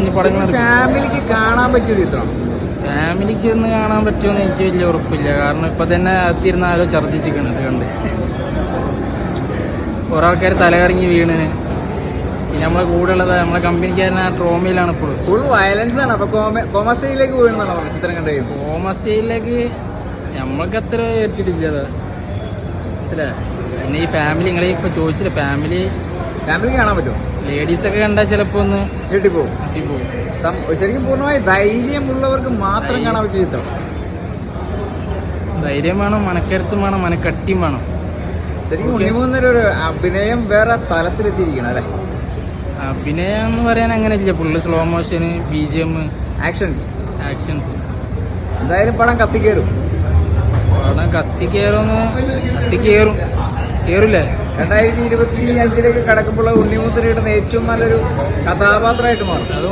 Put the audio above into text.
ഇനി പടങ്ങൾ ഫാമിലിക്ക് കാണാൻ പറ്റിയൊരു ചിത്രം. ഫാമിലിക്ക് ഒന്ന് കാണാൻ പറ്റുമെന്ന് എനിക്ക് വലിയ ഉറപ്പില്ല. കാരണം ഇപ്പം തന്നെ അകത്തിരുന്ന് ആരോ ഛർദ്ദിച്ചിരിക്കണം ഇത് കണ്ട്. കുറേ ആൾക്കാർ തലകറങ്ങി വീണിന്. പിന്നെ നമ്മളെ കൂടെ ഉള്ളത് നമ്മളെ കമ്പനിക്കാരൻ ആ ട്രോമയിലാണ് ഇപ്പോഴും. ഫുൾ വയലൻസ് ആണ്. അപ്പൊ കോമ സ്റ്റേജിലേക്ക് വീഴുന്നതാണോ ചിത്രം കണ്ടു കഴിയുമ്പോൾ? കോമ സ്റ്റേജിലേക്ക് നമ്മൾക്ക് അത്ര ഏറ്റിട്ടില്ല. അതാ മനസ്സിലായോ? പിന്നെ ഈ ഫാമിലി നിങ്ങളെ ഇപ്പൊ ചോദിച്ചില്ല, ഫാമിലി കാണാൻ പറ്റുമോ? ലേഡീസൊക്കെ കണ്ടാൽ ചിലപ്പോ ഒന്ന് ഞെട്ടിപ്പോവും. പോകും. ശരിക്കും പൂർണ്ണമായി ധൈര്യമുള്ളവർക്ക് മാത്രം കാണാൻ പറ്റിയ ചിത്രം. ധൈര്യം വേണം, മനക്കരുത്തും വേണം, മനക്കട്ടിയും വേണം. ശരിക്കും ഉണ്ണിമൂന്നൊരു അഭിനയം വേറെ തലത്തിലെത്തിയിരിക്കണം അല്ലേ? അഭിനയം എന്ന് പറയാൻ അങ്ങനെ ഇല്ല. Full slow motion, BGM, actions. എന്തായാലും പടം കത്തിക്കേറും. പടം കയറൂലേ? 2025 കടക്കുമ്പോൾ ഉണ്ണിമുദ്ര ഇടുന്ന ഏറ്റവും നല്ലൊരു കഥാപാത്രമായിട്ട് മാറും. അത്